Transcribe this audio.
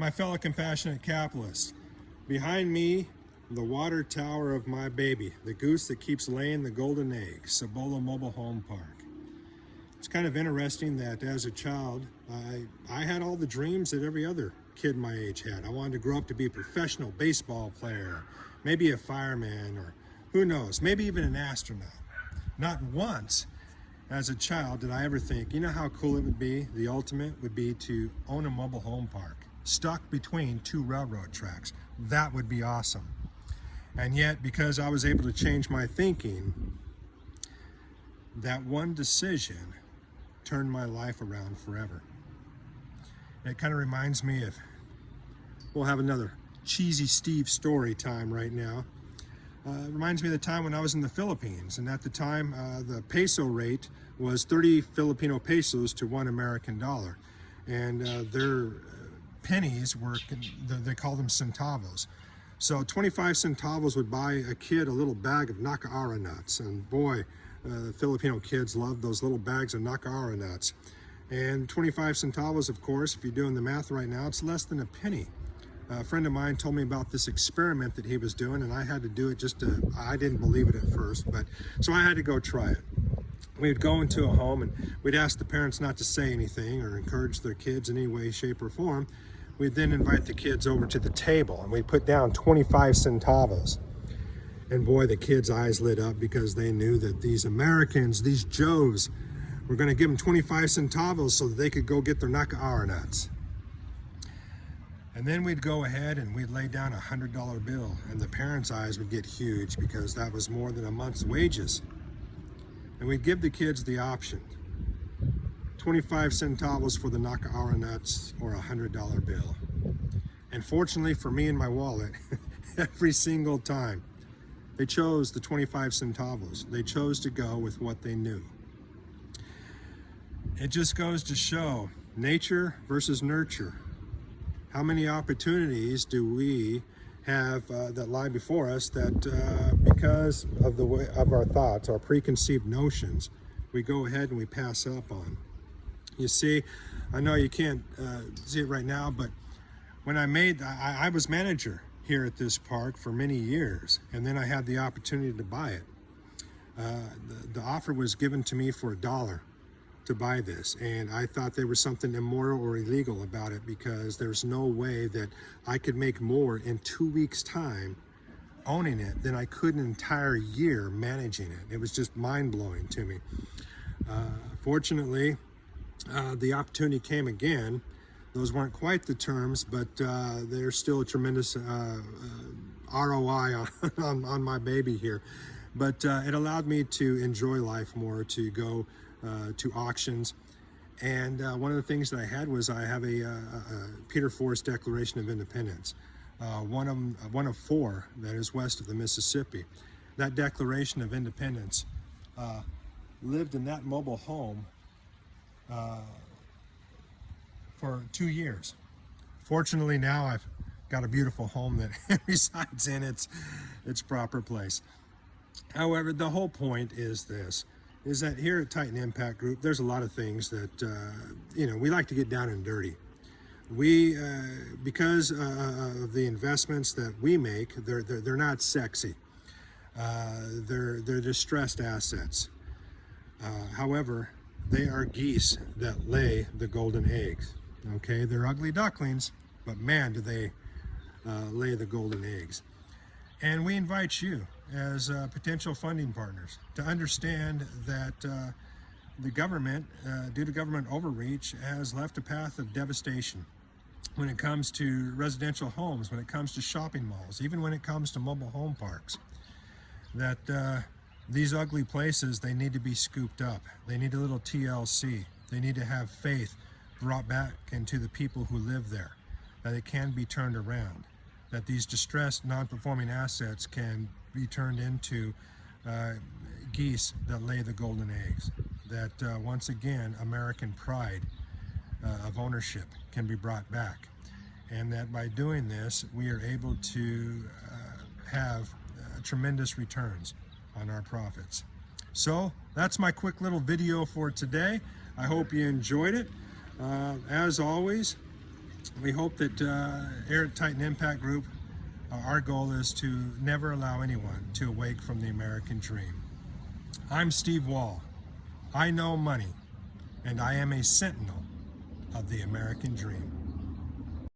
My fellow compassionate capitalists, behind me, the water tower of my baby, the goose that keeps laying the golden egg, Cibola Mobile Home Park. It's kind of interesting that as a child, I had all the dreams that every other kid my age had. I wanted to grow up to be a professional baseball player, maybe a fireman, or who knows, maybe even an astronaut. Not once as a child did I ever think, you know how cool it would be? The ultimate would be to own a mobile home park, stuck between two railroad tracks. That would be awesome. And yet, because I was able to change my thinking, that one decision turned my life around forever. It kind of reminds me of, we'll have another cheesy Steve story time right now. It reminds me of the time when I was in the Philippines, and at the time the peso rate was 30 Filipino pesos to $1 American dollar, and their pennies were, they call them centavos. So 25 centavos would buy a kid a little bag of nakara nuts, and boy, the Filipino kids love those little bags of nakara nuts. And 25 centavos, of course, if you're doing the math right now, it's less than a penny. A friend of mine told me about this experiment that he was doing, and I had to do it I didn't believe it at first, but so I had to go try it. We'd go into a home and we'd ask the parents not to say anything or encourage their kids in any way, shape, or form. We'd then invite the kids over to the table and we'd put down 25 centavos. And boy, the kids' eyes lit up because they knew that these Americans, these Joes, were going to give them 25 centavos so that they could go get their nakara nuts. And then we'd go ahead and we'd lay down a $100 bill, and the parents' eyes would get huge because that was more than a month's wages. And we'd give the kids the option, 25 centavos for the nakara nuts or a $100 bill. And fortunately for me and my wallet, every single time, they chose the 25 centavos. They chose to go with what they knew. It just goes to show nature versus nurture. How many opportunities do we have that lie before us that because of the way of our thoughts, our preconceived notions, we go ahead and we pass up on? You see, I know you can't see it right now, but when I was manager here at this park for many years, and then I had the opportunity to buy it. The offer was given to me for $1 to buy this, and I thought there was something immoral or illegal about it because there's no way that I could make more in 2 weeks' time owning it than I could an entire year managing it. It was just mind-blowing to me. Fortunately, the opportunity came again. Those weren't quite the terms, but there's still a tremendous ROI on my baby here. But it allowed me to enjoy life more, to go to auctions. And one of the things that I had was I have a Peter Forrest Declaration of Independence, one of 4 that is west of the Mississippi. That Declaration of Independence lived in that mobile home for 2 years. Fortunately, now I've got a beautiful home that resides in its proper place. However, the whole point is this, is that here at Titan Impact Group, there's a lot of things that, we like to get down and dirty. We, because of the investments that we make, they're not sexy. They're distressed assets. However, they are geese that lay the golden eggs. Okay, they're ugly ducklings, but man, do they lay the golden eggs. And we invite you as potential funding partners to understand that the government, due to government overreach, has left a path of devastation when it comes to residential homes, when it comes to shopping malls, even when it comes to mobile home parks. That these ugly places, they need to be scooped up. They need a little TLC. They need to have faith brought back into the people who live there, that it can be turned around, that these distressed, non-performing assets can be turned into geese that lay the golden eggs, that once again, American pride of ownership can be brought back, and that by doing this, we are able to have tremendous returns on our profits. So that's my quick little video for today. I hope you enjoyed it. As always, We hope that here at Titan Impact Group, our goal is to never allow anyone to awake from the American dream. I'm Steve Wall. I know money, and I am a sentinel of the American dream.